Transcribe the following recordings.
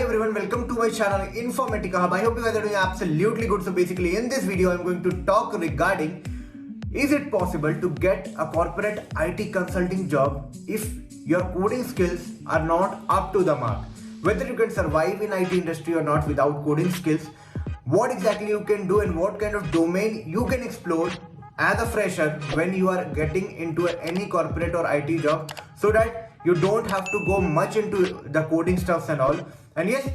everyone, welcome to my channel Informatica Hub. I hope you guys are doing absolutely good. So basically in this video I'm going to talk regarding, is it possible to get a corporate IT consulting job if your coding skills are not up to the mark? Whether you can survive in IT industry or not without coding skills, what exactly you can do and what kind of domain you can explore as a fresher when you are getting into any corporate or IT job, so that you don't have to go much into the coding stuffs and all. And yes,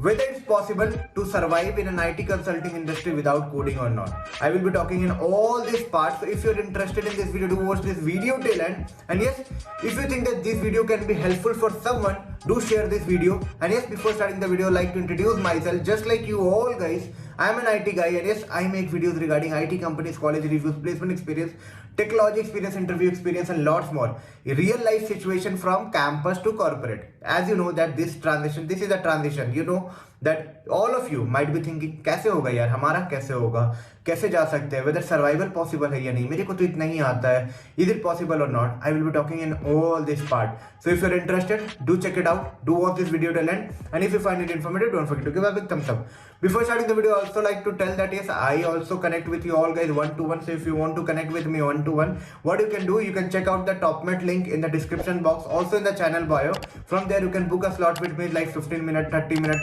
whether it's possible to survive in an IT consulting industry without coding or not. I will be talking in all these parts. So if you're interested in this video, do watch this video till end. And yes, if you think that this video can be helpful for someone, do share this video. And yes, before starting the video, I'd like to introduce myself. Just like you all guys, I am an IT guy, and yes, I make videos regarding IT companies, college reviews, placement experience, technology experience, interview experience, and lots more. A real life situation from campus to corporate. As you know that this is a transition. You know that all of you might be thinking, कैसे होगा यार, हमारा कैसे होगा, कैसे जा सकते हैं, whether survival possible है या नहीं, मेरे को तो इतना ही आता है, is it possible or not? I will be talking in all this part. So if you're interested, do check it out, do watch this video till end, and if you find it informative, don't forget to give a big thumbs up. Before starting the video, I also like to tell that yes, I also connect with you all guys one-to-one. So if you want to connect with me one-to-one, what you can do, you can check out the TopMate link in the description box, also in the channel bio. From there you can book a slot with me, like 15 minute, 30 minute,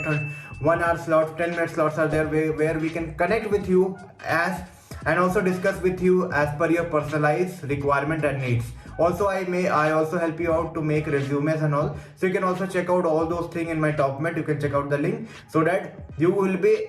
1 hour slot, 10 minute slots are there where we can connect with you as and also discuss with you as per your personalized requirement and needs. Also, I also help you out to make resumes and all. So you can also check out all those things in my TopMate. You can check out the link so that you will be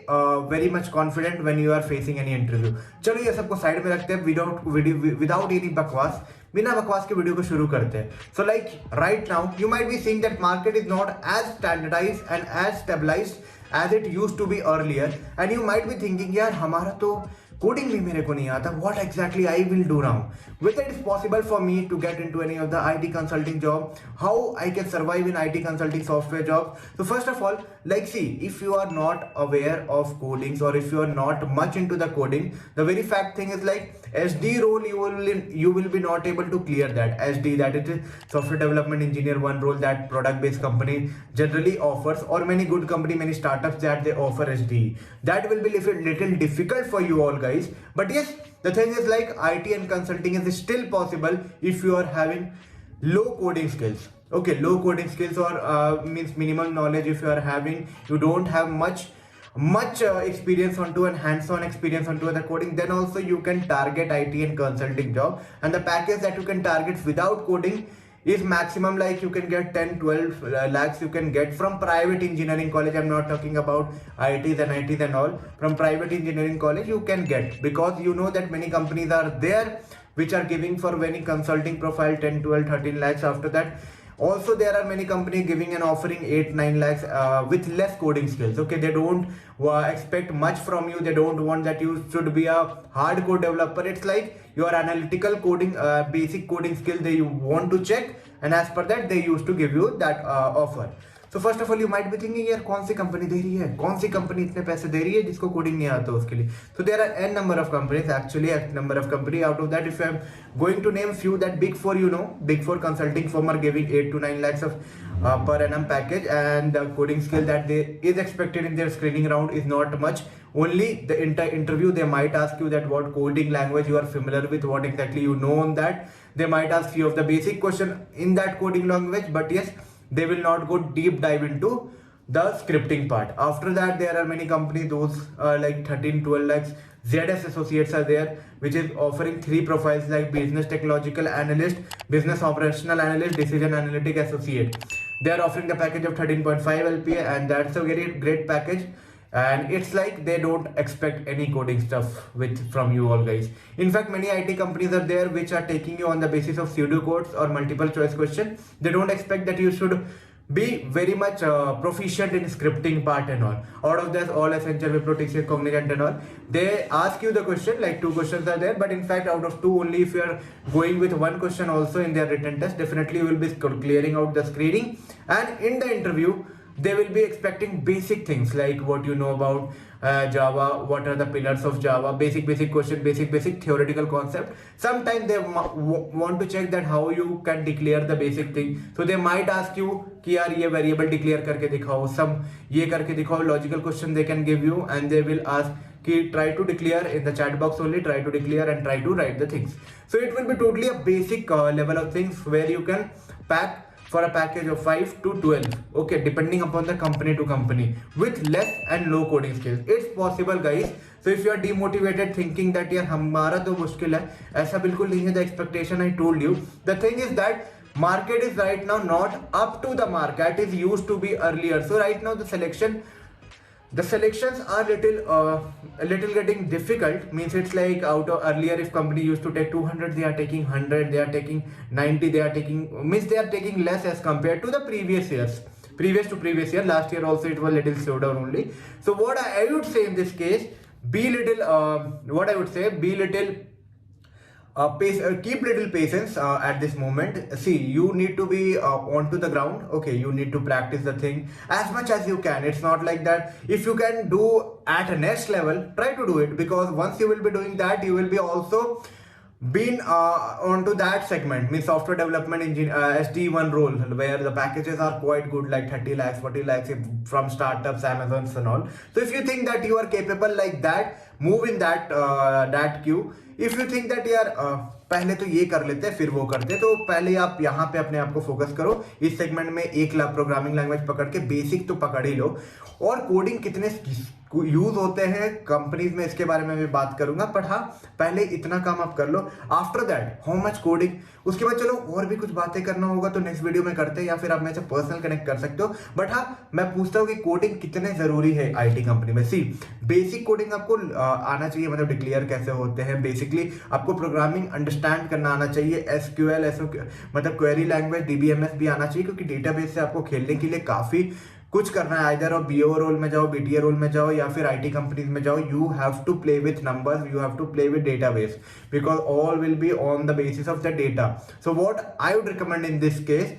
very much confident when you are facing any interview. चलो ये सबको side में रखते हैं, without any बकवास, बिना बकवास के वीडियो को शुरू करते हैं. So like right now, you might be seeing that market is not as standardized and as stabilized as it used to be earlier, and you might be thinking, यार हमारा तो कोडिंग भी मेरे को नहीं आता, what exactly I will do now? Whether it is possible for me to get into any of the IT consulting job, how I can survive in IT consulting software job. So first of all, like see, if you are not aware of codings or if you are not much into the coding, the very fact thing is like SD role you will be not able to clear that. SD, that is software development engineer, one role that product based company generally offers, or many good company, many startups that they offer SD. That will be little difficult for you all guys. But yes, the thing is like IT and consulting is still possible if you are having low coding skills. Okay, low coding skills or means minimum knowledge. If you are having, you don't have much experience onto and hands-on experience onto the coding, then also you can target IT and consulting job. And the package that you can target without coding is maximum, like you can get 10-12 lakhs you can get from private engineering college. I'm not talking about IITs and ITs and all. From private engineering college you can get, because you know that many companies are there which are giving for many consulting profile 10, 12, 13 lakhs. After that also there are many companies giving and offering 8-9 lakhs with less coding skills. Okay, they don't expect much from you. They don't want that you should be a hardcore developer. It's like your analytical coding, basic coding skill they want to check, and as per that they used to give you that offer. So first of all, you might be thinking, यार कौन सी company दे रही है, कौन सी company इतने पैसे दे रही है जिसको कोडिंग नहीं आता उसके लिए. So there are n number of companies, actually a number of company. Out of that, if I'm going to name few, that Big Four, you know, Big Four consulting firm are giving 8-9 lakhs of per annum package, and the coding skill that is expected in their screening round is not much. Only the interview they might ask you that what coding language you are familiar with, what exactly you know on that. They might ask few of the basic question in that coding language, but yes, they will not go deep dive into the scripting part. After that, there are many companies, those like 13-12 lakhs. ZS Associates are there, which is offering 3 profiles like business technological analyst, business operational analyst, decision analytic associate. They are offering the package of 13.5 LPA, and that's a very great package. And it's like they don't expect any coding stuff from you all guys. In fact, many IT companies are there which are taking you on the basis of pseudo codes or multiple choice question. They don't expect that you should be very much proficient in scripting part and all. Out of this, all essential, Wipro, TCS, Cognizant and all, they ask you the question, like 2 questions are there, but in fact out of 2 only, if you are going with 1 question also in their written test, definitely you will be clearing out the screening. And in the interview, they will be expecting basic things like what you know about Java, what are the pillars of Java, basic question, basic theoretical concept. Sometimes they want to check that how you can declare the basic thing, so they might ask you कि यार ये variable declare करके दिखाओ, some ये करके दिखाओ. Logical question they can give you, and they will ask कि try to declare in the chat box only, try to declare and try to write the things. So it will be totally a basic level of things where you can pack for a package of 5 to 12, okay, depending upon the company to company, with less and low coding skills. It's possible, guys. So if you are demotivated thinking that यार हमारा तो मुश्किल है, ऐसा बिल्कुल नहीं है. The expectation I told you, the thing is that market is right now not up to the mark that is used to be earlier. So right now the selections are little getting difficult. Means it's like out of earlier, if company used to take 200, they are taking 100, they are taking 90, they are taking less as compared to the previous years, previous year. Last year also it was little slow down only. So what I would say in this case, be little keep little patience at this moment. See, you need to be onto the ground. Okay, you need to practice the thing as much as you can. It's not like that. If you can do at a next level, try to do it, because once you will be doing that, you will be also been onto that segment, means software development engineer, SD1 role, where the packages are quite good, like 30 lakhs 40 lakhs from startups, Amazons and all. So if you think that you are capable like that, move in that queue. If you think that यार पहले तो ये कर लेते फिर वो करते, तो पहले आप यहाँ पे अपने आप को फोकस करो. इस सेगमेंट में एक प्रोग्रामिंग लैंग्वेज पकड़ के बेसिक तो पकड़ ही लो. और कोडिंग कितने यूज होते हैं कंपनीज में, इसके बारे में भी बात करूंगा. बट हाँ, पहले इतना काम आप कर लो. After that how much coding, उसके बाद चलो और भी कुछ बातें करना होगा तो नेक्स्ट वीडियो में करते हैं, या फिर आप मेरे से पर्सनल कनेक्ट कर सकते हो. बट हाँ, मैं पूछता हूँ कि कोडिंग कितने जरूरी है आईटी कंपनी में. सी, बेसिक कोडिंग आपको आना चाहिए, मतलब डिक्लेयर कैसे होते हैं. बेसिकली आपको प्रोग्रामिंग अंडरस्टैंड करना आना चाहिए. एसक्यूएल मतलब क्वेरी लैंग्वेज, डीबीएमएस भी आना चाहिए, क्योंकि डेटाबेस से आपको खेलने के लिए काफी कुछ करना है. आइदर और बीओ रोल में जाओ, बीटीए रोल में जाओ, या फिर आईटी कंपनीज में जाओ. You have to play with numbers, you have to play with database, because all will be on the basis of the data. So what I would recommend in this case,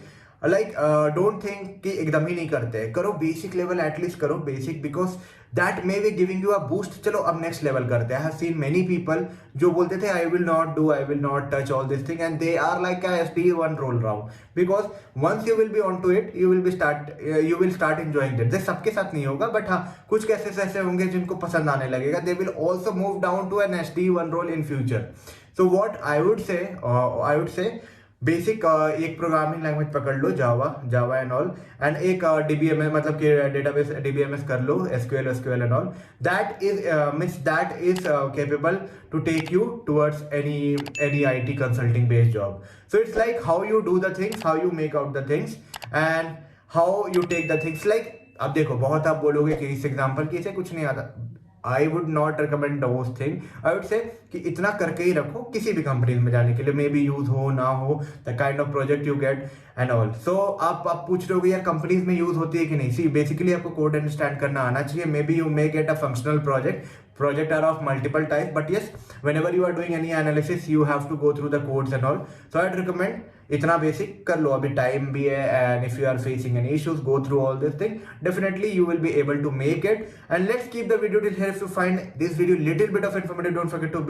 like don't think कि एकदम ही नहीं करते, करो basic level at least करो basic, because that may be giving you a boost. चलो अब next level करते हैं. I have seen many people जो बोलते थे आई will not touch all this thing, and they are like a SD1 role round, because once you will be on to it, you will start enjoying it. सबके साथ नहीं होगा, but हाँ, कुछ cases ऐसे होंगे जिनको पसंद आने लगेगा. They will also move down to an SD1 role in future. So what I would say basic एक प्रोग्रामिंग लैंग्वेज पकड़ लो, जावा एंड ऑल, एंड एक डीबीएमएस मतलब कि डेटाबेस डीबीएमएस कर लो, SQL and all. That is capable to take you towards any IT consulting based job. So it's like how you do the things, how you make out the things, and how you take the things. Like अब देखो, बहुत आप बोलोगे कि इस example की इसे कुछ नहीं आता. I would not recommend those things. I would say कि इतना करके ही रखो किसी भी कंपनी में जाने के लिए, मे बी यूज हो ना हो, the kind of project you get and all. So आप पूछ रहे हो कि यार कंपनीज में यूज होती है कि नहीं. सी, बेसिकली आपको कोड अंडरस्टैंड करना आना चाहिए. May be you may get a functional project are of multiple types, but yes, whenever you are doing any analysis, you have to go through the codes and all. So I'd recommend इतना basic कर लो, अभी time भी है, and if you are facing any issues, go through all this thing. Definitely you will be able to make it. And let's keep the video till here. If you find this video little bit of informative, don't forget to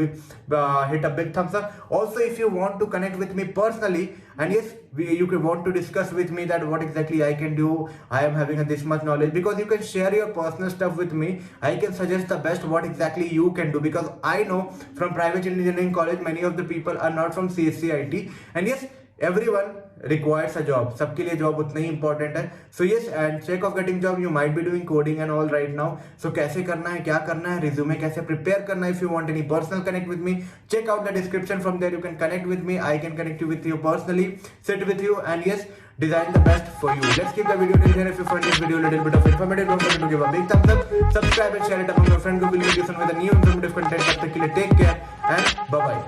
hit a big thumbs up. Also, if you want to connect with me personally, and yes, you could want to discuss with me that what exactly I can do, I am having this much knowledge, because you can share your personal stuff with me. I can suggest the best what exactly you can do, because I know from private engineering college many of the people are not from CSC IT, and yes, everyone requires a job. सबके लिए job उतना ही important है. So yes, and check of getting job, you might be doing coding and all right now. So कैसे करना है, क्या करना है, रिज्यूमे कैसे प्रिपेयर करना है. If you want any personal connect with me, check out the description. From there you can connect with me. I can connect you with you personally, sit with you, and yes, design the best for you. Let's keep the video till here. If you find this video a little bit of informative, don't forget to give a big thumbs up, subscribe and share it among your friends who will be listening with a new informative content. Take care and bye bye.